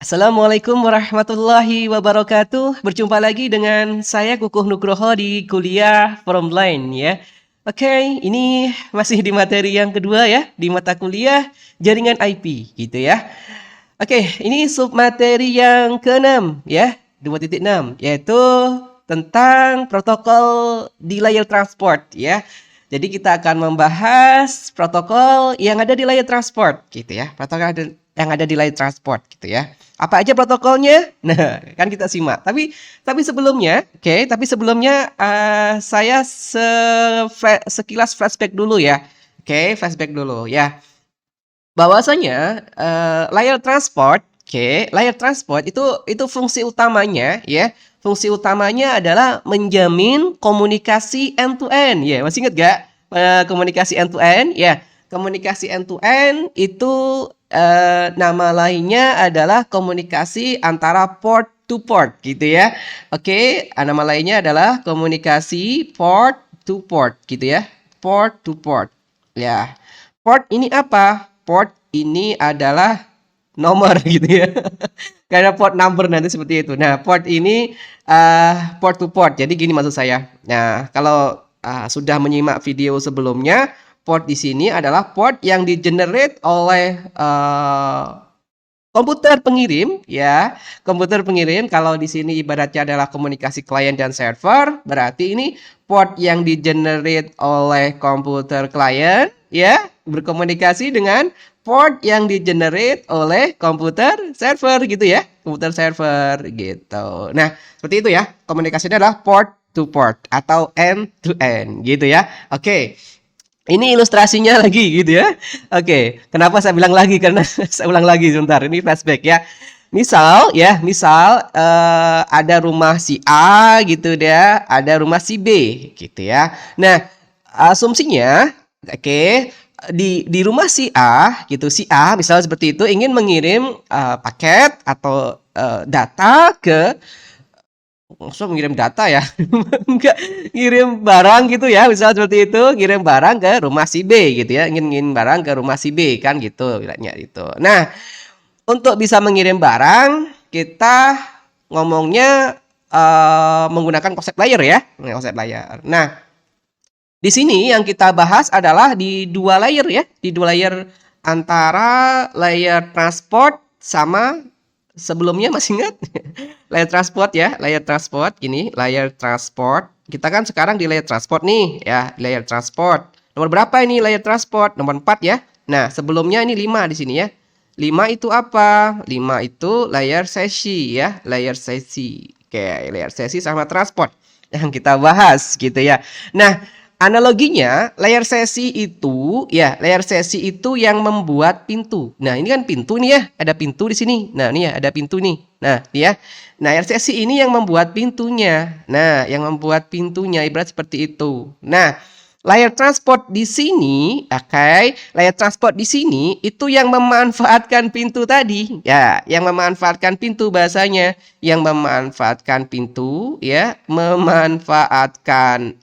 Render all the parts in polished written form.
Assalamualaikum warahmatullahi wabarakatuh. Berjumpa lagi dengan saya Kukuh Nugroho di kuliah Online ya. Oke, ini masih di materi yang kedua ya, di mata kuliah jaringan IP gitu ya. Oke, ini submateri yang keenam ya, 2.6 yaitu tentang protokol di layar transport ya. Jadi kita akan membahas protokol yang ada di layar transport gitu ya. Yang ada di layar transport gitu ya. Apa aja protokolnya? Nah, kan kita simak. Tapi sebelumnya, saya sekilas flashback dulu ya. Oke, flashback dulu ya. Bahwasanya layar transport, layar transport itu fungsi utamanya ya. Fungsi utamanya adalah menjamin komunikasi end to end ya. Masih ingat gak? Komunikasi end to end ya. Komunikasi end to end itu nama lainnya adalah komunikasi antara port to port gitu ya. Oke, nama lainnya adalah komunikasi port to port gitu ya. Port to port. Ya. Port ini apa? Port ini adalah nomor gitu ya. Karena port number nanti seperti itu. Nah, port ini port to port. Jadi gini maksud saya. Nah, kalau sudah menyimak video sebelumnya, port di sini adalah port yang di-generate oleh komputer pengirim ya. Komputer pengirim kalau di sini ibaratnya adalah komunikasi klien dan server, berarti ini port yang di-generate oleh komputer klien ya, berkomunikasi dengan port yang di-generate oleh komputer server gitu ya. Komputer server gitu. Nah, seperti itu ya. Komunikasinya adalah port to port atau end to end gitu ya. Oke. Ini ilustrasinya lagi gitu ya. Oke, kenapa saya bilang lagi? Karena saya ulang lagi sebentar. Ini flashback ya. Misal ada rumah si A gitu dia, ada rumah si B gitu ya. Nah, asumsinya oke, di rumah si A gitu, si A misalnya seperti itu ingin mengirim paket atau data ke maksudnya mengirim data ya? Enggak, ngirim barang gitu ya, misal seperti itu, ngirim barang ke rumah si B gitu ya, ingin ngirim barang ke rumah si B kan gitu, bilangnya itu. Nah, untuk bisa mengirim barang, kita ngomongnya menggunakan konsep layer ya, konsep layer. Nah, di sini yang kita bahas adalah di dua layer ya, di dua layer antara layer transport sama sebelumnya masih ingat? Layer transport ya, layer transport ini, layer transport. Kita kan sekarang di layer transport nih ya, layer transport. Nomor berapa ini layer transport? Nomor 4 ya. Nah, sebelumnya ini 5 di sini ya. 5 itu apa? 5 itu layer sesi ya, layer sesi. Oke, layer sesi sama transport yang kita bahas gitu ya. Nah, analoginya layar sesi itu yang membuat pintu. Nah, ini kan pintu nih ya, ada pintu di sini. Nah, ini ya ada pintu nih. Nah, ini ya. Nah, layar sesi ini yang membuat pintunya. Nah, yang membuat pintunya ibarat seperti itu. Nah, layar transport di sini, oke, layar transport di sini itu yang memanfaatkan pintu tadi. Ya, yang memanfaatkan pintu bahasanya, yang memanfaatkan pintu ya, memanfaatkan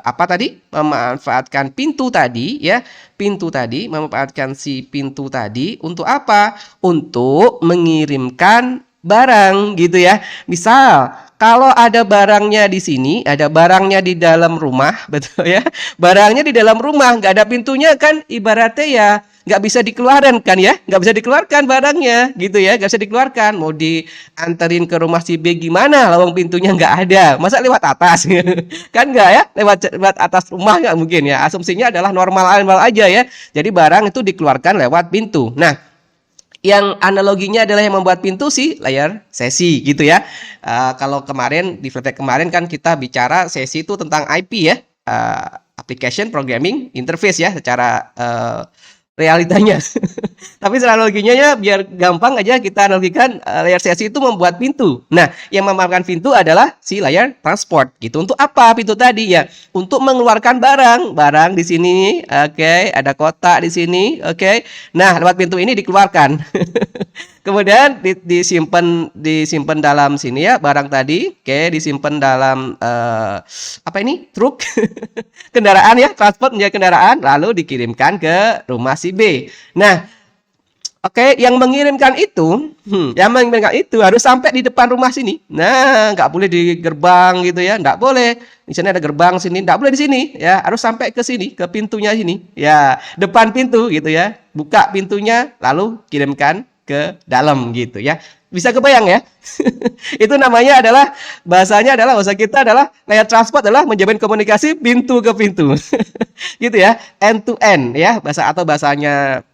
apa tadi? Memanfaatkan pintu tadi ya. Pintu tadi memanfaatkan si pintu tadi untuk apa? Untuk mengirimkan barang gitu ya. Misal kalau ada barangnya di sini, ada barangnya di dalam rumah, betul ya. Barangnya di dalam rumah, nggak ada pintunya kan, ibaratnya ya nggak bisa dikeluarkan kan ya, nggak bisa dikeluarkan barangnya, gitu ya, nggak bisa dikeluarkan. Mau dianterin ke rumah si B gimana, lawang pintunya nggak ada, masa lewat atas, kan nggak ya, lewat atas rumah nggak mungkin ya. Asumsinya adalah normal aja ya. Jadi barang itu dikeluarkan lewat pintu. Nah, yang analoginya adalah yang membuat pintu sih layar sesi gitu ya. Kalau kemarin di flashback kemarin kan kita bicara sesi itu tentang IP ya, application programming interface ya, secara realitanya. Tapi secara analoginya ya biar gampang aja kita analogikan layar CSI itu membuat pintu. Nah, yang memamerkan pintu adalah si layar transport gitu. Untuk apa pintu tadi ya? Untuk mengeluarkan barang. Barang di sini, oke, ada kotak di sini, oke. Nah, lewat pintu ini dikeluarkan. Kemudian disimpan dalam sini ya barang tadi, oke, disimpan dalam apa ini? Truk. Kendaraan ya, transport menjadi kendaraan lalu dikirimkan ke rumah si B. Nah, Oke, yang mengirimkan itu harus sampai di depan rumah sini. Nah, nggak boleh di gerbang gitu ya, nggak boleh. Di sini ada gerbang sini, nggak boleh di sini ya, harus sampai ke sini, ke pintunya sini. Ya, depan pintu gitu ya. Buka pintunya, lalu kirimkan ke dalam gitu ya. Bisa kebayang ya? Itu namanya adalah bahasa kita adalah layer transport adalah menjamin komunikasi pintu ke pintu. Gitu ya, end to end ya, bahasanya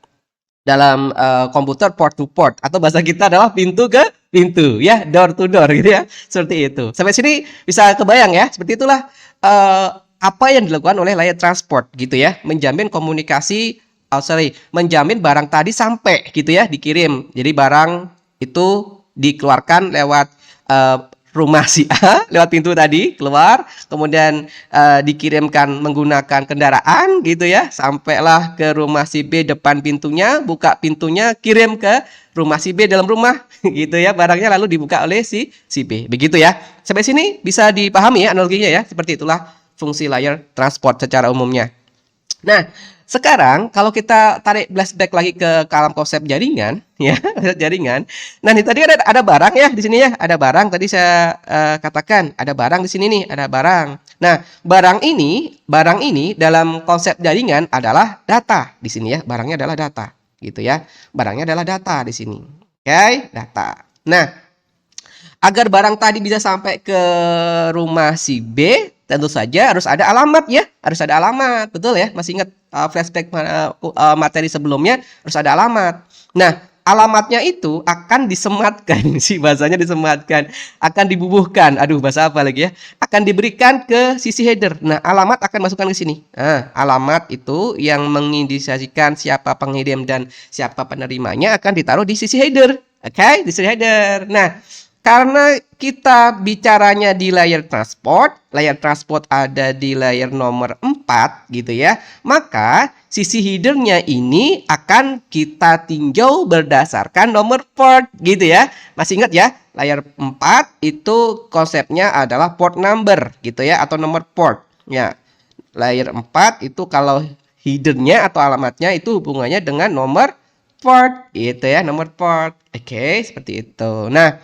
dalam komputer port to port atau bahasa kita adalah pintu ke pintu ya, door to door gitu ya, seperti itu. Sampai sini bisa kebayang ya, seperti itulah apa yang dilakukan oleh layer transport gitu ya, menjamin komunikasi, menjamin barang tadi sampai gitu ya, dikirim. Jadi barang itu dikeluarkan lewat rumah si A lewat pintu tadi keluar, kemudian dikirimkan menggunakan kendaraan gitu ya, sampailah ke rumah si B depan pintunya, buka pintunya, kirim ke rumah si B dalam rumah gitu ya, barangnya lalu dibuka oleh si B. Begitu ya. Sampai sini bisa dipahami ya analoginya ya. Seperti itulah fungsi layer transport secara umumnya. Nah, sekarang kalau kita tarik flashback lagi ke dalam konsep jaringan, ya, jaringan. Nah, ini tadi ada barang ya di sini ya, ada barang tadi saya katakan ada barang di sini nih, ada barang. Nah, barang ini dalam konsep jaringan adalah data di sini ya, barangnya adalah data, gitu ya. Barangnya adalah data di sini. Oke, data. Nah, agar barang tadi bisa sampai ke rumah si B, tentu saja harus ada alamat ya, harus ada alamat, betul ya? Masih ingat flashback materi sebelumnya, harus ada alamat. Nah, alamatnya itu akan disematkan, si bahasanya disematkan, akan dibubuhkan, aduh bahasa apa lagi ya, akan diberikan ke sisi header. Nah, alamat akan masukkan ke sini. Nah, alamat itu yang mengindikasikan siapa pengirim dan siapa penerimanya akan ditaruh di sisi header. Oke, di sisi header. Nah, karena kita bicaranya di layer transport ada di layer nomor 4 gitu ya, maka sisi headernya ini akan kita tinjau berdasarkan nomor port gitu ya. Masih ingat ya, layer 4 itu konsepnya adalah port number gitu ya, atau nomor port ya. Layer 4 itu kalau headernya atau alamatnya itu hubungannya dengan nomor port gitu ya, nomor port. Oke, seperti itu. Nah,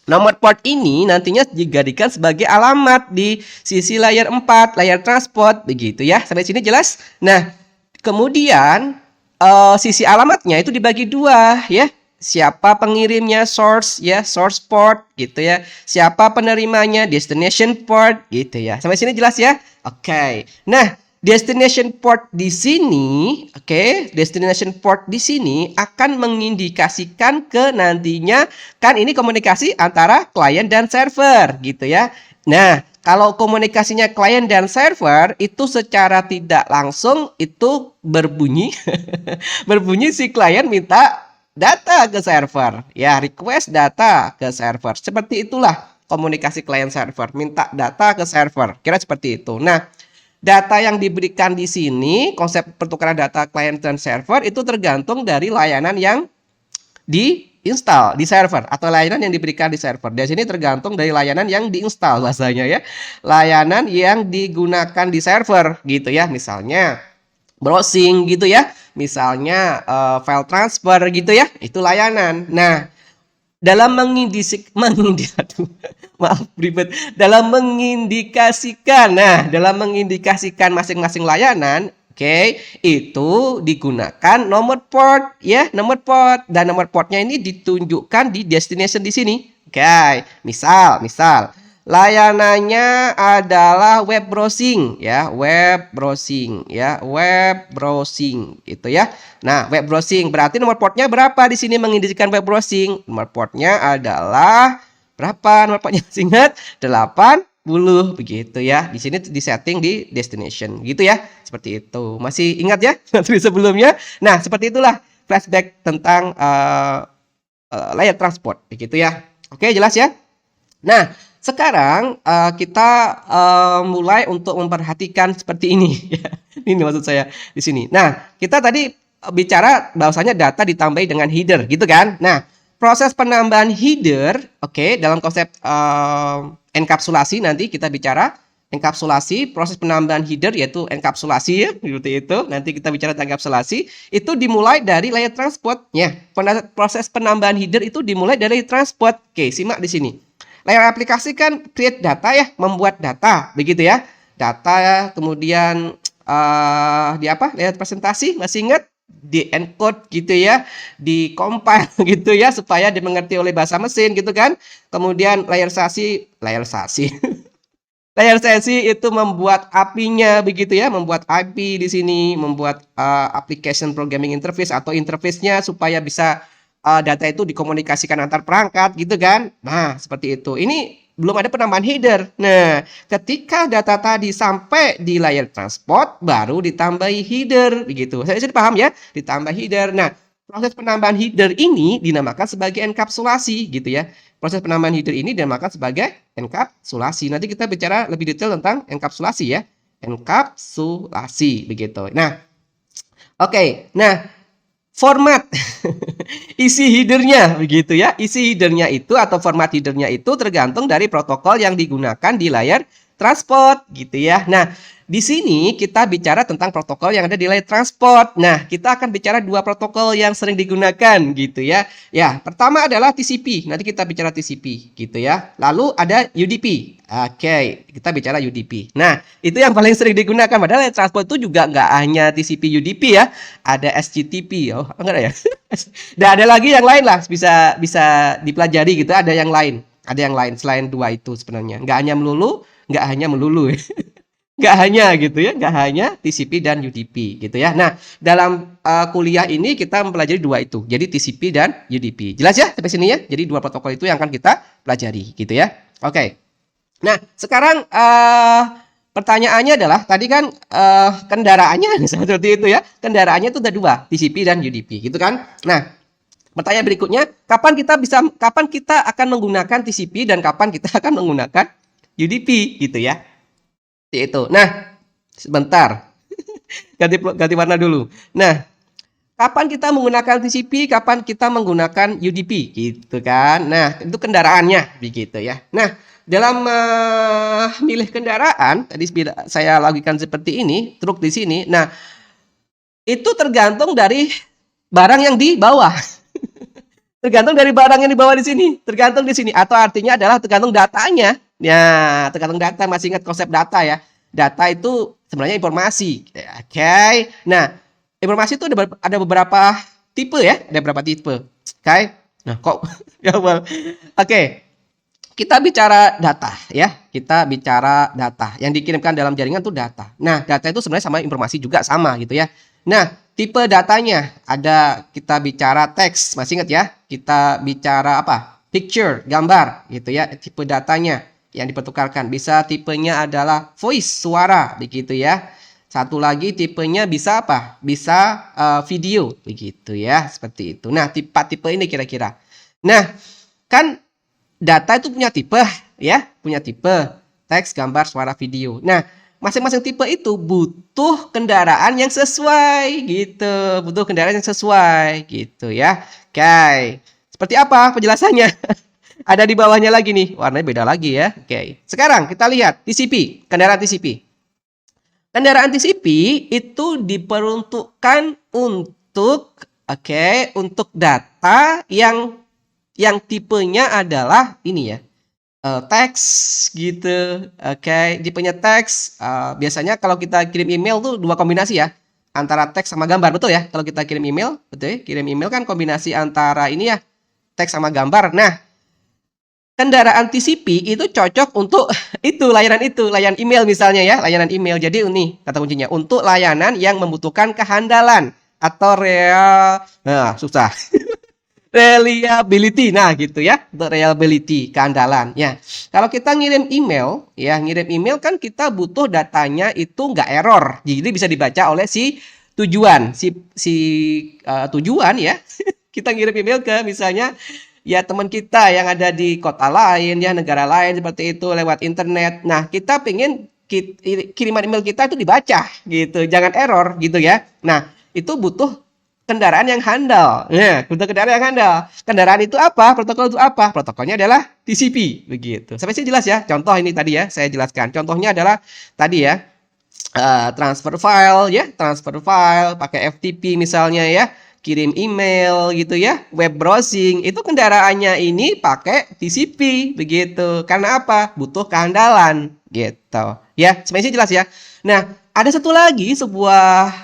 nomor port ini nantinya dijadikan sebagai alamat di sisi layer 4, layer transport, begitu ya. Sampai sini jelas? Nah, kemudian sisi alamatnya itu dibagi dua ya. Siapa pengirimnya, source ya, source port gitu ya. Siapa penerimanya, destination port gitu ya. Sampai sini jelas ya? Oke. Nah, destination port di sini, destination port di sini akan mengindikasikan ke nantinya kan ini komunikasi antara klien dan server gitu ya. Nah, kalau komunikasinya klien dan server itu secara tidak langsung itu berbunyi berbunyi si klien minta data ke server. Ya, request data ke server. Seperti itulah komunikasi klien server, minta data ke server. Kira seperti itu. Nah, data yang diberikan di sini, konsep pertukaran data klien dan server itu tergantung dari layanan yang diinstal di server atau layanan yang diberikan di server. Di sini tergantung dari layanan yang diinstal bahasanya ya. Layanan yang digunakan di server gitu ya. Misalnya browsing gitu ya. Misalnya file transfer gitu ya. Itu layanan. Nah, dalam dalam mengindikasikan masing-masing layanan, itu digunakan nomor port ya, nomor port, dan nomor portnya ini ditunjukkan di destination di sini. Misal layanannya adalah web browsing gitu ya. Nah, web browsing berarti nomor portnya berapa di sini mengindikasikan web browsing? Nomor portnya adalah berapa? Nomor portnya ingat 80 begitu ya. Di sini disetting di destination gitu ya. Seperti itu. Masih ingat ya materi sebelumnya? Nah, seperti itulah flashback tentang layer transport begitu ya. Oke, jelas ya? Nah, sekarang kita mulai untuk memperhatikan seperti ini ya. Ini maksud saya di sini. Nah, kita tadi bicara bahwasanya data ditambahi dengan header gitu kan. Nah, proses penambahan header dalam konsep enkapsulasi nanti kita bicara Enkapsulasi, proses penambahan header yaitu enkapsulasi ya, seperti itu. Nanti kita bicara tentang enkapsulasi. Itu dimulai dari layer transport ya. Proses penambahan header itu dimulai dari transport. Oke, simak di sini. Layer aplikasi kan create data ya, membuat data, begitu ya. Data kemudian di apa? Layer presentasi, masih ingat? Di encode gitu ya, di compile gitu ya supaya dimengerti oleh bahasa mesin gitu kan. Kemudian layer sasi layar sesi itu membuat API-nya begitu ya, membuat API di sini, membuat application programming interface atau interface-nya supaya bisa data itu dikomunikasikan antar perangkat gitu kan. Nah, seperti itu. Ini belum ada penambahan header. Nah, ketika data tadi sampai di layer transport baru ditambahi header begitu. Saya sudah paham ya, ditambah header. Nah, proses penambahan header ini dinamakan sebagai enkapsulasi gitu ya. Proses penambahan header ini dinamakan sebagai enkapsulasi. Nanti kita bicara lebih detail tentang enkapsulasi ya. Enkapsulasi begitu. Nah, oke. Nah, format isi headernya begitu ya. Isi headernya itu atau format headernya itu tergantung dari protokol yang digunakan di layar transport gitu ya. Nah, di sini kita bicara tentang protokol yang ada di layer transport. Nah, kita akan bicara dua protokol yang sering digunakan gitu ya. Ya, pertama adalah TCP. Nanti kita bicara TCP gitu ya. Lalu ada UDP. Oke, kita bicara UDP. Nah, itu yang paling sering digunakan. Padahal layer transport itu juga nggak hanya TCP UDP ya. Ada SGTP. Oh, enggak ada ya? Dan ada lagi yang lain lah. Bisa dipelajari gitu. Ada yang lain. Ada yang lain selain dua itu sebenarnya. Nggak hanya melulu. Nggak hanya gitu ya, nggak hanya TCP dan UDP gitu ya. Nah, dalam kuliah ini kita mempelajari dua itu, jadi TCP dan UDP. Jelas ya sampai sini ya? Jadi dua protokol itu yang akan kita pelajari gitu ya. Oke. Nah, sekarang pertanyaannya adalah tadi kan kendaraannya seperti itu ya. Kendaraannya itu ada dua, TCP dan UDP gitu kan. Nah, pertanyaan berikutnya, kapan kita akan menggunakan TCP dan kapan kita akan menggunakan UDP gitu ya. Itu. Nah, sebentar. Ganti warna dulu. Nah, kapan kita menggunakan TCP, kapan kita menggunakan UDP gitu kan. Nah, itu kendaraannya begitu ya. Nah, dalam milih kendaraan tadi saya lakukan seperti ini, truk di sini. Nah, itu tergantung dari barang yang dibawa. Tergantung dari barang yang dibawa di sini, tergantung di sini atau artinya adalah tergantung datanya. Ya, tergantung data, masih ingat konsep data ya. Data itu sebenarnya informasi. Oke. Nah, informasi itu ada beberapa tipe ya, ada beberapa tipe. Oke. Nah, kok ya well. Oke. Kita bicara data ya. Kita bicara data. Yang dikirimkan dalam jaringan itu data. Nah, data itu sebenarnya sama informasi juga sama gitu ya. Nah, tipe datanya ada kita bicara teks, masih ingat ya? Kita bicara apa? Picture, gambar gitu ya. Tipe datanya yang dipertukarkan. Bisa tipenya adalah voice, suara begitu ya. Satu lagi tipenya bisa apa? Bisa video begitu ya, seperti itu. Nah, tipe ini kira-kira. Nah, kan data itu punya tipe ya, punya tipe teks, gambar, suara, video. Nah, masing-masing tipe itu butuh kendaraan yang sesuai gitu, butuh kendaraan yang sesuai gitu ya. Oke, seperti apa penjelasannya? Ada di bawahnya lagi nih, warnanya beda lagi ya. Oke, sekarang kita lihat TCP, kendaraan TCP. Kendaraan TCP itu diperuntukkan untuk untuk data yang tipenya adalah ini ya. Teks gitu. Oke, tipenya teks. Biasanya kalau kita kirim email tuh dua kombinasi ya. Antara teks sama gambar, betul ya? Kalau kita kirim email, betul ya? Kirim email kan kombinasi antara ini ya, teks sama gambar. Nah, kendaraan TCP itu cocok untuk layanan email misalnya ya, layanan email. Jadi ini kata kuncinya, untuk layanan yang membutuhkan kehandalan atau susah. Reliability, nah gitu ya, untuk reliability, keandalan. Ya, kalau kita ngirim email, kan kita butuh datanya itu nggak error, jadi bisa dibaca oleh si tujuan, tujuan ya. Kita ngirim email ke misalnya ya teman kita yang ada di kota lain ya, negara lain seperti itu lewat internet. Nah, kita pengen kiriman email kita itu dibaca gitu, jangan error gitu ya. Nah, itu butuh kendaraan yang handal. Nah, butuh kendaraan yang handal. Kendaraan itu apa? Protokol itu apa? Protokolnya adalah TCP, begitu. Sampai sini jelas ya? Contoh ini tadi ya, saya jelaskan. Contohnya adalah tadi ya, transfer file ya, transfer file pakai FTP misalnya ya, kirim email gitu ya, web browsing, itu kendaraannya ini pakai TCP, begitu. Karena apa? Butuh kehandalan, gitu. Ya, sampai sini jelas ya? Nah, ada satu lagi sebuah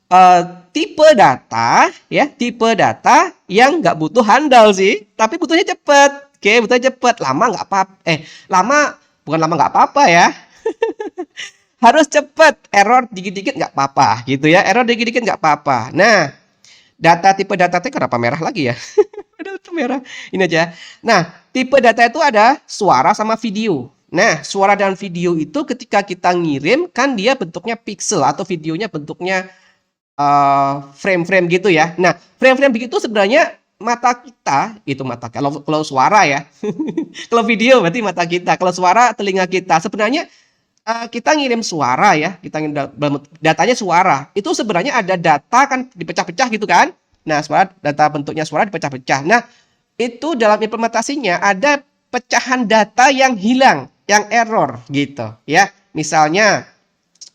eh, tipe data ya, tipe data yang nggak butuh handal sih, tapi butuhnya cepet. Oke, butuhnya cepet. Lama nggak apa-apa. Lama bukan lama nggak apa-apa ya. Harus cepet. Error dikit-dikit nggak apa-apa gitu ya. Error dikit-dikit nggak apa-apa. Nah, data tipe data itu kenapa merah lagi ya? Ada itu merah. Ini aja. Nah, tipe data itu ada suara sama video. Nah, suara dan video itu ketika kita ngirim kan dia bentuknya pixel atau videonya bentuknya frame-frame gitu ya. Nah, frame-frame begitu sebenarnya mata kita itu mata kalau suara ya. Kalau video berarti mata kita, kalau suara telinga kita. Sebenarnya kita ngirim suara ya, kita ngirim datanya suara. Itu sebenarnya ada data kan dipecah-pecah gitu kan. Nah, suara data bentuknya suara dipecah-pecah. Nah, itu dalam implementasinya ada pecahan data yang hilang, yang error gitu ya. Misalnya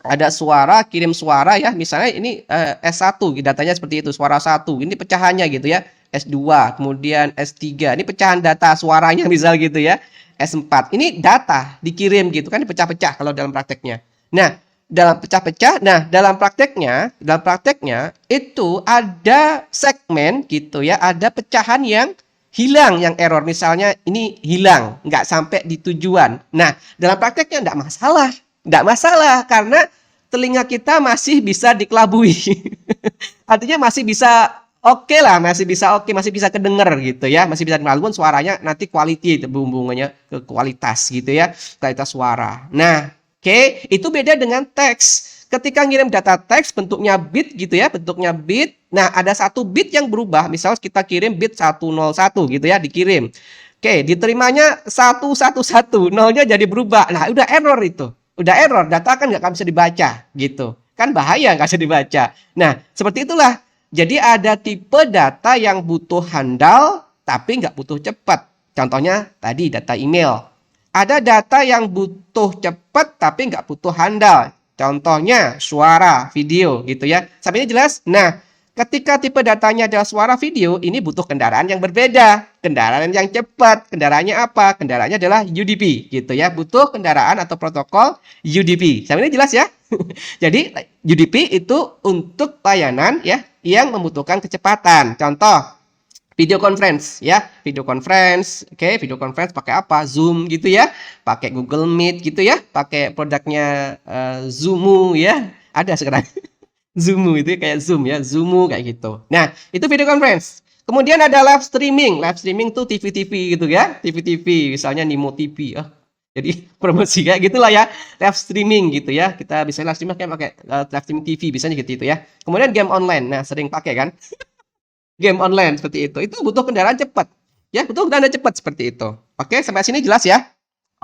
ada suara, kirim suara ya, misalnya ini S1, datanya seperti itu, suara 1, ini pecahannya gitu ya, S2, kemudian S3, ini pecahan data suaranya misal gitu ya, S4, ini data dikirim gitu kan, dipecah-pecah kalau dalam prakteknya. Nah, dalam prakteknya itu ada segmen gitu ya, ada pecahan yang hilang, yang error, misalnya ini hilang, nggak sampai di tujuan. Nah, dalam prakteknya nggak masalah karena telinga kita masih bisa dikelabui. Artinya masih bisa oke lah, masih bisa kedenger gitu ya, masih bisa walaupun suaranya nanti quality hubungannya ke kualitas gitu ya, kualitas suara. Nah, oke, itu beda dengan teks. Ketika ngirim data teks bentuknya bit gitu ya, bentuknya bit. Nah, ada satu bit yang berubah. Misal kita kirim bit 101 gitu ya, dikirim. Oke, diterimanya 111, nolnya jadi berubah. Nah, udah error itu. Udah error, data kan nggak bisa dibaca gitu. Kan bahaya nggak bisa dibaca. Nah, seperti itulah. Jadi ada tipe data yang butuh handal tapi nggak butuh cepat. Contohnya tadi data email. Ada data yang butuh cepat tapi nggak butuh handal. Contohnya suara, video gitu ya. Sampai ini jelas? Nah, ketika tipe datanya adalah suara video, ini butuh kendaraan yang berbeda. Kendaraan yang cepat. Kendaraannya apa? Kendaraannya adalah UDP gitu ya. Butuh kendaraan atau protokol UDP. Sampai ini jelas ya? Jadi UDP itu untuk layanan ya yang membutuhkan kecepatan. Contoh video conference ya, video conference. Oke, video conference pakai apa? Zoom gitu ya, pakai Google Meet gitu ya, pakai produknya Zoomu ya, ada sekarang. Zoomu itu kayak Zoom ya, Zoomu kayak gitu. Nah, itu video conference. Kemudian ada live streaming tuh TV-TV gitu ya, TV-TV, misalnya Nimo TV ya. Jadi promosi kayak gitulah ya, live streaming gitu ya. Kita bisa live streaming kayak pakai live streaming TV, biasanya gitu itu ya. Kemudian game online, nah sering pakai kan? Game online seperti itu. Itu butuh kendaraan cepat. Ya, butuh kendaraan cepat seperti itu. Oke, sampai sini jelas ya?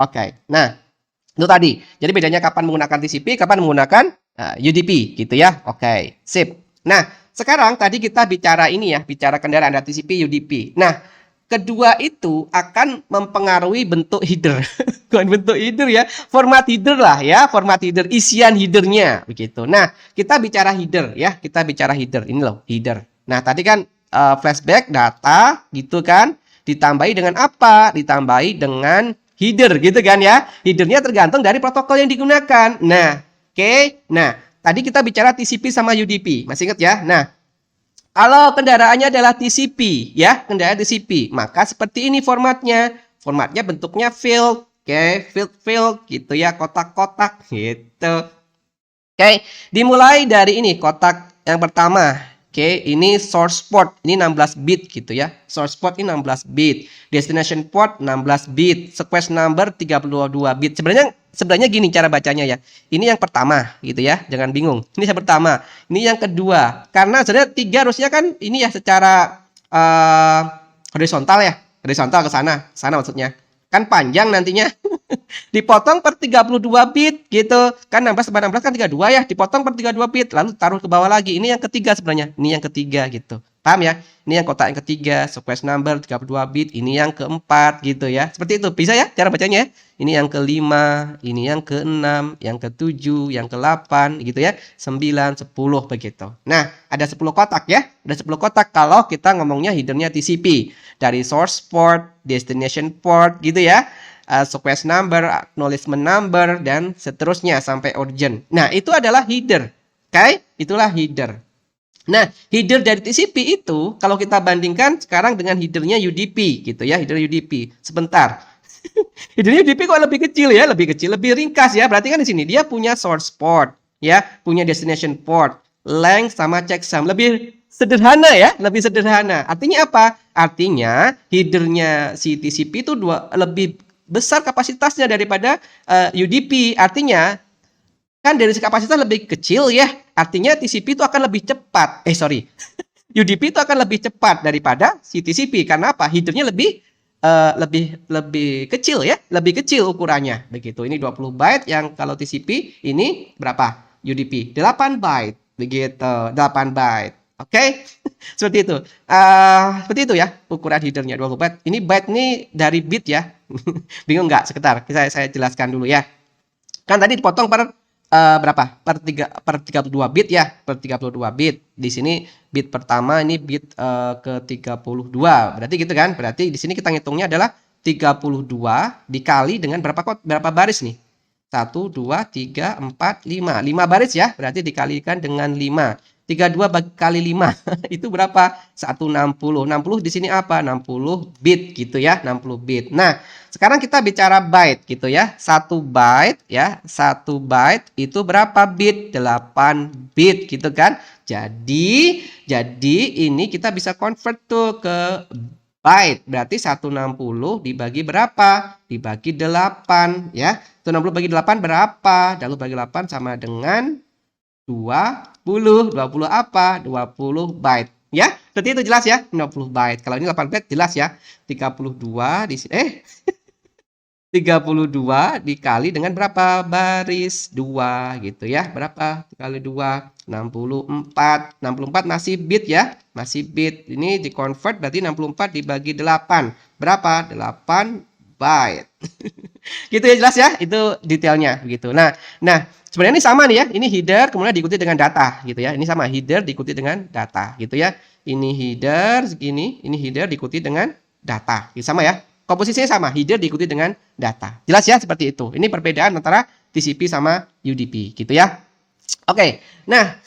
Oke. Nah, itu tadi. Jadi bedanya kapan menggunakan TCP, kapan menggunakan UDP gitu ya. Oke, sip. Nah, sekarang tadi kita bicara ini ya, bicara kendaraan ada TCP, UDP. Nah, kedua itu akan mempengaruhi bentuk header. Bukan bentuk header ya, format header lah ya, format header, isian headernya begitu. Nah, kita bicara header ya, kita bicara header. Ini loh, header. Nah, tadi kan flashback data gitu kan, ditambahi dengan apa? Ditambahi dengan header gitu kan ya. Headernya tergantung dari protokol yang digunakan. Nah, oke. Nah, tadi kita bicara TCP sama UDP. Masih ingat ya? Nah, kalau kendaraannya adalah TCP ya, kendaraan TCP, maka seperti ini formatnya. Formatnya bentuknya field, oke, field gitu ya, kotak-kotak gitu. Oke, dimulai dari ini kotak yang pertama. Oke, ini source port, ini 16 bit gitu ya. Source port ini 16 bit. Destination port 16 bit. Sequence number 32 bit. Sebenarnya gini cara bacanya ya. Ini yang pertama gitu ya. Jangan bingung. Ini yang pertama. Ini yang kedua. Karena sebenarnya 3 harusnya kan ini ya secara horizontal ya. Horizontal ke sana. Sana maksudnya. Kan panjang nantinya. Dipotong per 32 bit gitu. Kan 16 tambah 16 kan 32 ya. Dipotong per 32 bit. Lalu taruh ke bawah lagi. Ini yang ketiga sebenarnya. Ini yang ketiga gitu. Paham ya? Ini yang kotak yang ketiga. Sequence number 32 bit. Ini yang keempat gitu ya. Seperti itu. Bisa ya cara bacanya ya? Ini yang kelima. Ini yang keenam. Yang ketujuh. Yang ke-8 gitu ya. 9, 10 begitu. Nah, ada 10 kotak ya. Ada 10 kotak kalau kita ngomongnya headernya TCP. Dari source port, destination port gitu ya. Sequence number, acknowledgement number, dan seterusnya sampai origin. Nah, itu adalah header. Oke, itulah header. Nah, header dari TCP itu kalau kita bandingkan sekarang dengan headernya UDP gitu ya, header UDP. Sebentar. Header UDP kok lebih kecil ya, lebih kecil, lebih ringkas ya. Berarti kan di sini dia punya source port, ya, punya destination port, length sama checksum. Lebih sederhana ya, lebih sederhana. Artinya apa? Artinya headernya si TCP itu lebih besar kapasitasnya daripada UDP. Artinya kan dari kapasitas lebih kecil ya. Artinya TCP itu akan lebih cepat. UDP itu akan lebih cepat daripada si TCP. Karena apa? Headernya lebih kecil ya, lebih kecil ukurannya. Begitu. Ini 20 byte yang kalau TCP ini berapa? UDP 8 byte. Begitu, 8 byte. Oke, seperti itu. Seperti itu ya ukuran headernya 20 byte. Ini byte ini dari bit ya. Bingung nggak? Sekitar saya jelaskan dulu ya. Kan tadi dipotong per berapa? Per 32 bit ya, per 32 bit. Di sini bit pertama ini bit ke 32. Berarti gitu kan? Berarti di sini kita ngitungnya adalah 32 dikali dengan berapa baris nih? 1 2 3 4 5. 5 baris ya. Berarti dikalikan dengan 5. 32 kali 5 itu berapa? 160. 60 di sini apa? 60 bit gitu ya, 60 bit. Nah, sekarang kita bicara byte gitu ya. 1 byte ya, 1 byte itu berapa bit? 8 bit gitu kan. Jadi ini kita bisa convert tuh ke byte. Berarti 160 dibagi berapa? Dibagi 8 ya. 160 bagi 8 berapa? Lalu bagi 8 sama dengan 20 apa? 20 byte. Ya, berarti itu jelas ya, 20 byte. Kalau ini 8 byte jelas ya. 32 di sini 32 dikali dengan berapa baris? 2 gitu ya. Berapa dikali 2? 64. 64 masih bit ya. Masih bit. Ini di-convert berarti 64 dibagi 8. Berapa? 8 byte. Gitu ya, jelas ya? Itu detailnya begitu. Nah, sebenarnya ini sama nih ya. Ini header kemudian diikuti dengan data gitu ya. Ini sama header diikuti dengan data gitu ya. Ini header segini, ini header diikuti dengan data. Gitu, sama ya. Komposisinya sama, header diikuti dengan data. Jelas ya seperti itu. Ini perbedaan antara TCP sama UDP gitu ya. Oke. Nah,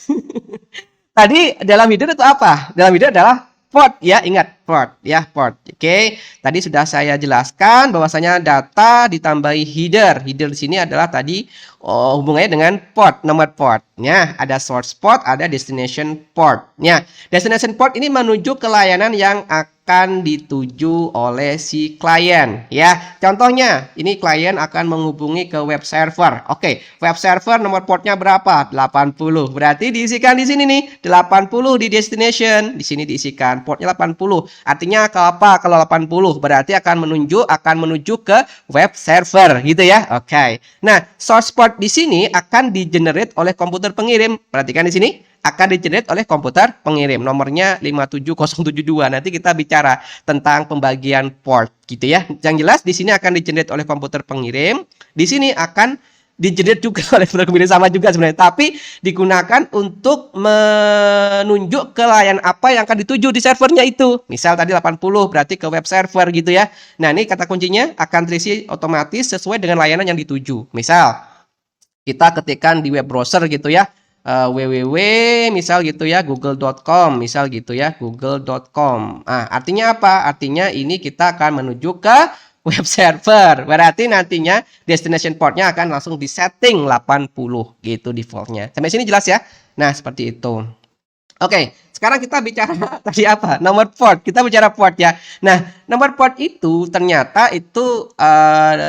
tadi dalam header itu apa? Dalam header adalah port ya, ingat port ya, port. Oke, tadi sudah saya jelaskan bahwasanya data ditambahi header. Header di sini adalah tadi hubungannya dengan port, nomor portnya. Ada source port, ada destination portnya. Destination port ini menuju ke layanan yang akan dituju oleh si klien ya. Contohnya, ini klien akan menghubungi ke web server. Oke, web server nomor portnya berapa? 80. Berarti diisikan di sini nih, 80 di destination. Di sini diisikan portnya 80. Artinya apa? Kalau 80 berarti akan menuju ke web server gitu ya. Oke. Nah, source port di sini akan di-generate oleh komputer pengirim. Perhatikan di sini akan di-generate oleh komputer pengirim. Nomornya 57072. Nanti kita bicara tentang pembagian port gitu ya. Yang jelas di sini akan di-generate oleh komputer pengirim. Di sini akan di-generate juga oleh komputer pengirim, sama juga sebenarnya, tapi digunakan untuk menunjuk ke layanan apa yang akan dituju di servernya itu. Misal tadi 80 berarti ke web server gitu ya. Nah, ini kata kuncinya akan terisi otomatis sesuai dengan layanan yang dituju. Misal kita ketikkan di web browser gitu ya, www misal gitu ya, google.com misal gitu ya, google.com. Nah, artinya apa? Artinya ini kita akan menuju ke web server. Berarti nantinya destination portnya akan langsung disetting 80 gitu defaultnya. Sampai sini jelas ya? Nah, seperti itu. Oke, sekarang kita bicara tadi apa? Nomor port. Kita bicara port ya. Nah, nomor port itu ternyata itu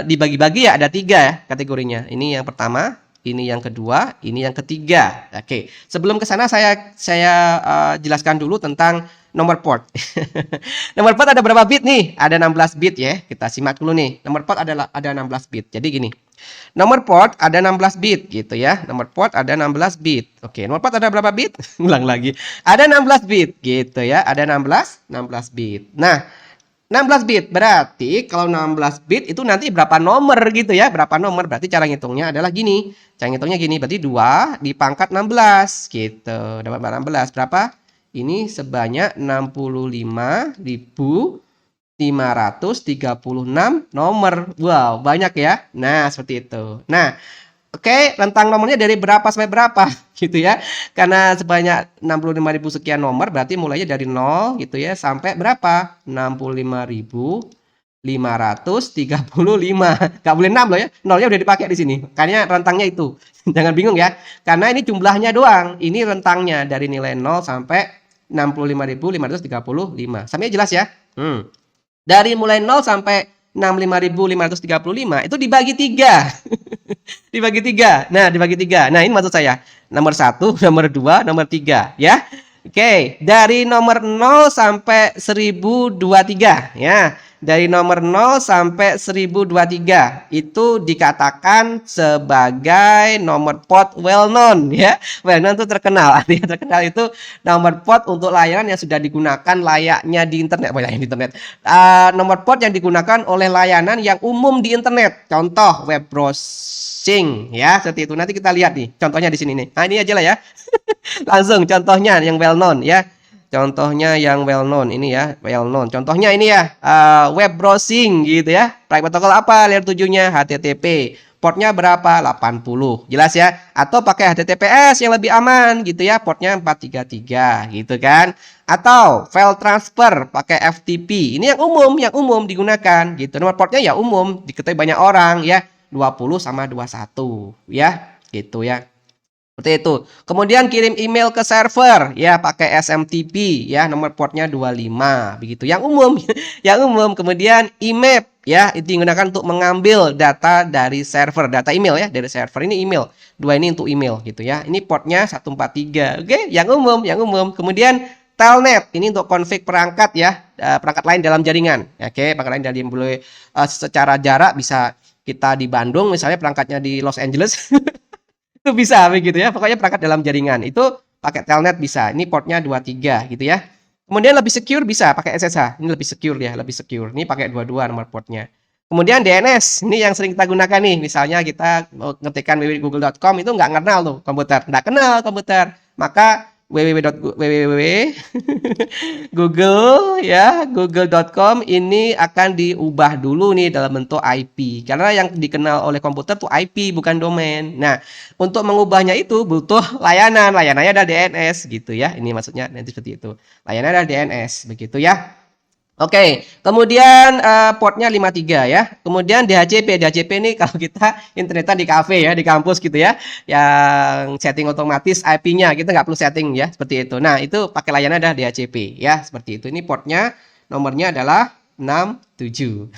dibagi-bagi ya, ada 3 ya kategorinya. Ini yang pertama, ini yang kedua, ini yang ketiga. Oke, sebelum ke sana saya jelaskan dulu tentang nomor port. Nomor port ada berapa bit nih? Ada 16 bit ya. Kita simak dulu nih. Nomor port ada 16 bit. Jadi gini. Nomor port ada 16 bit gitu ya. Nomor port ada 16 bit. Oke, nomor port ada berapa bit? Ulang lagi. Ada 16 bit gitu ya. Ada 16 bit. Nah, 16 bit berarti kalau 16 bit itu nanti berapa nomor gitu ya. Berapa nomor? Berarti cara ngitungnya adalah gini. Cara ngitungnya gini, berarti 2 dipangkat 16 gitu. Dapat 16 berapa? Ini sebanyak 65.536 nomor. Wow, banyak ya. Nah, seperti itu. Nah, oke, rentang nomornya dari berapa sampai berapa gitu ya. Karena sebanyak 65.000 sekian nomor berarti mulainya dari 0 gitu ya sampai berapa? 65.535. Gak boleh 6 loh ya. Nolnya udah dipakai di sini. Makanya rentangnya itu. Jangan bingung ya. Karena ini jumlahnya doang. Ini rentangnya dari nilai 0 sampai 65.535. Sampai jelas ya? Dari mulai 0 sampai 65.535 itu dibagi 3. Dibagi 3. Nah, dibagi 3. Nah, ini maksud saya. Nomor 1, nomor 2, nomor 3 ya. Oke, dari nomor 0 sampai 1023 ya. Dari nomor 0 sampai 1023 itu dikatakan sebagai nomor port well known ya. Well known itu terkenal. Artinya terkenal itu nomor port untuk layanan yang sudah digunakan layaknya di internet. Layaknya di internet. Nomor port yang digunakan oleh layanan yang umum di internet. Contoh web browsing ya, seperti itu. Nanti kita lihat nih contohnya di sini nih. Nah, ini aja lah ya. Langsung contohnya yang well known ya. Contohnya yang well known ini ya, well known. Contohnya ini ya, web browsing gitu ya. Private protocol apa? Layer 7-nya HTTP. Portnya berapa? 80. Jelas ya? Atau pakai HTTPS yang lebih aman gitu ya. Portnya 433 gitu kan. Atau file transfer pakai FTP. Ini yang umum digunakan gitu. Nomor portnya ya umum, diketahui banyak orang ya. 20 sama 21 ya. Gitu ya. Seperti itu. Kemudian kirim email ke server ya pakai SMTP ya, nomor portnya 25 begitu. Yang umum, yang umum. Kemudian IMAP ya, itu digunakan untuk mengambil data dari server, data email ya dari server. Ini email. Dua ini untuk email gitu ya. Ini portnya 143. Oke, yang umum, yang umum. Kemudian Telnet ini untuk konfig perangkat ya, perangkat lain dalam jaringan. Oke, perangkat lain dalam boleh secara jarak bisa kita di Bandung misalnya perangkatnya di Los Angeles. Itu bisa begitu ya. Pokoknya perangkat dalam jaringan. Itu pakai Telnet bisa. Ini portnya 23 gitu ya. Kemudian lebih secure bisa pakai SSH. Ini lebih secure ya, lebih secure. Ini pakai 22 nomor portnya. Kemudian DNS, ini yang sering kita gunakan nih. Misalnya kita ngetikkan www.google.com itu nggak kenal tuh komputer. Nggak kenal komputer. Maka Google ya, google.com ini akan diubah dulu nih dalam bentuk IP. Karena yang dikenal oleh komputer tuh IP bukan domain. Nah, untuk mengubahnya itu butuh layanan. Layanannya ada DNS gitu ya. Ini maksudnya nanti seperti itu. Layanan ada DNS begitu ya. Oke, kemudian portnya 53 ya. Kemudian DHCP. DHCP ini kalau kita internetan di kafe ya, di kampus gitu ya. Yang setting otomatis IP-nya, kita nggak perlu setting ya, seperti itu. Nah, itu pakai layanan ada DHCP ya, seperti itu. Ini portnya, nomornya adalah 67.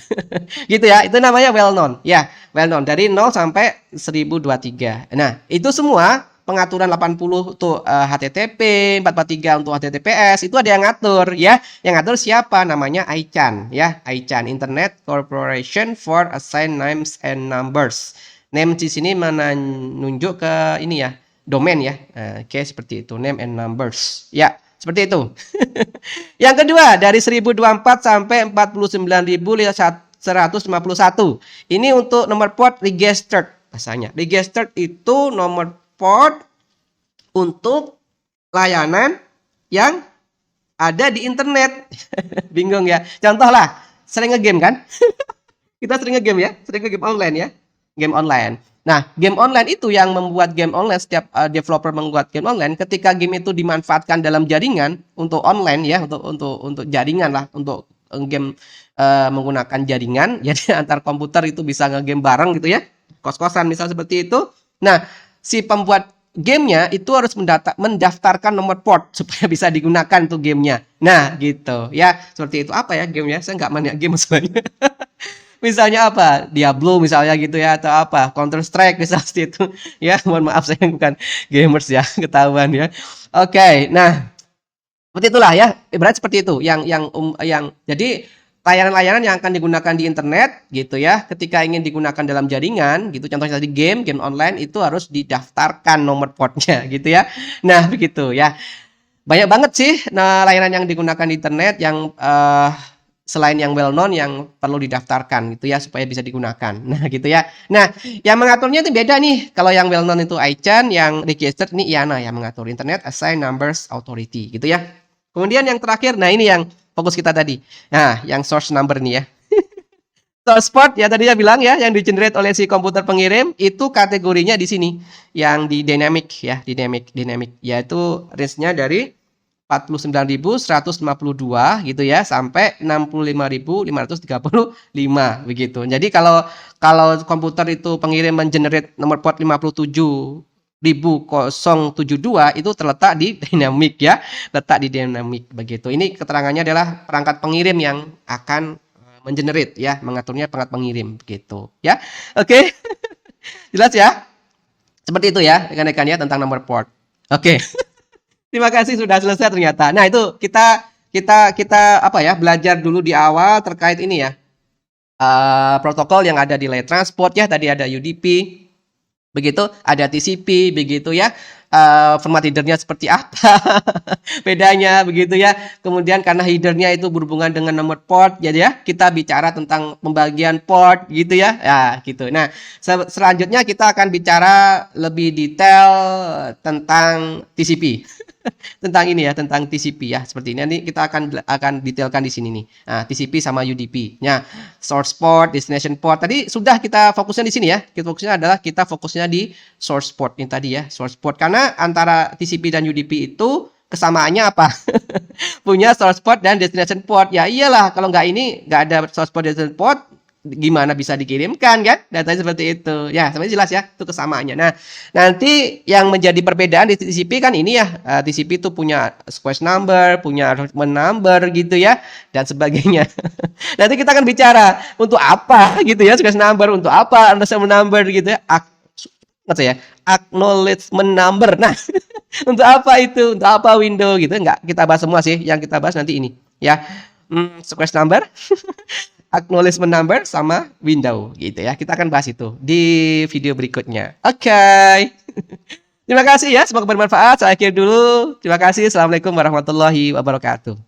Gitu ya, itu namanya well known. Ya, well known. Dari 0 sampai 1023. Nah, itu semua pengaturan 80 untuk HTTP, 443 untuk HTTPS itu ada yang ngatur ya. Yang ngatur siapa? Namanya ICANN ya. ICANN Internet Corporation for Assigned Names and Numbers. Name di sini menunjuk ke ini ya, domain ya. Oke, seperti itu, name and numbers. Ya, seperti itu. Yang kedua dari 1024 sampai 49.151. Ini untuk nomor port registered bahasanya. Registered itu nomor port untuk layanan yang ada di internet. Bingung ya. Contoh lah, sering ngegame kan? Kita sering ngegame ya, sering ngegame online ya. Game online. Nah, game online itu yang membuat game online, setiap developer membuat game online, ketika game itu dimanfaatkan dalam jaringan untuk online ya, untuk jaringan lah, untuk game menggunakan jaringan, jadi antar komputer itu bisa ngegame bareng gitu ya. Kos-kosan misal seperti itu. Nah, si pembuat gamenya itu harus mendaftarkan nomor port supaya bisa digunakan tuh gamenya. Nah, gitu ya. Seperti itu. Apa ya gamenya? Saya nggak main game sebenarnya. Misalnya apa? Diablo misalnya gitu ya, atau apa? Counter Strike misalnya seperti itu. Ya, mohon maaf saya bukan gamers ya, ketahuan ya. Oke, nah Seperti itulah ya, ibarat seperti itu. Yang jadi layanan-layanan yang akan digunakan di internet gitu ya, ketika ingin digunakan dalam jaringan gitu, contohnya tadi game online itu harus didaftarkan nomor portnya gitu ya. Nah, begitu ya. Banyak banget sih layanan yang digunakan di internet yang selain yang well known yang perlu didaftarkan gitu ya supaya bisa digunakan. Nah, gitu ya. Nah, yang mengaturnya itu beda nih. Kalau yang well known itu iChan, yang registered ini IANA yang mengatur Internet Assigned Numbers Authority gitu ya. Kemudian yang terakhir, nah ini yang fokus kita tadi. Nah, yang source number nih ya. Source port ya tadi ya bilang ya yang di-generate oleh si komputer pengirim itu kategorinya di sini yang di dynamic ya, dynamic yaitu range-nya dari 49.152 gitu ya sampai 65.535 begitu. Jadi kalau kalau komputer itu pengirim mengenerate nomor port 57.072 itu terletak di dynamic ya, letak di dynamic begitu. Ini keterangannya adalah perangkat pengirim yang akan mengenerate ya, mengaturnya perangkat pengirim begitu ya. Oke. Jelas ya? Seperti itu ya rekan-rekan ya tentang nomor port. Oke. Terima kasih sudah selesai ternyata. Nah, itu kita apa ya, belajar dulu di awal terkait ini ya. Protokol yang ada di layer transport ya, tadi ada UDP, begitu, ada TCP, begitu ya. Format headernya seperti apa bedanya begitu ya. Kemudian karena headernya itu berhubungan dengan nomor port jadi ya kita bicara tentang pembagian port gitu ya, ya gitu. Nah selanjutnya kita akan bicara lebih detail tentang TCP tentang ini ya, tentang TCP ya, seperti ini. Nanti kita akan detailkan di sini nih. Nah, TCP sama UDP. Nah, source port, destination port. Tadi sudah kita fokusnya di sini ya. Kita fokusnya adalah kita fokusnya di source port ini tadi ya, source port. Karena antara TCP dan UDP itu kesamaannya apa? Punya source port dan destination port. Ya iyalah, kalau nggak ini nggak ada source port destination port, gimana bisa dikirimkan kan datanya seperti itu ya, sampai jelas ya itu kesamaannya. Nah nanti yang menjadi perbedaan di TCP kan ini ya, TCP itu punya squash number, punya arrangement number gitu ya dan sebagainya. Nanti kita akan bicara untuk apa gitu ya squash number, untuk apa arrangement number gitu ya, acknowledgement number. Nah untuk apa itu, untuk apa window gitu, enggak kita bahas semua sih, yang kita bahas nanti ini ya. Squash number acknowledgement number sama window gitu ya. Kita akan bahas itu di video berikutnya. Oke. Okay. Terima kasih ya, semoga bermanfaat. Saya akhir dulu. Terima kasih. Assalamualaikum warahmatullahi wabarakatuh.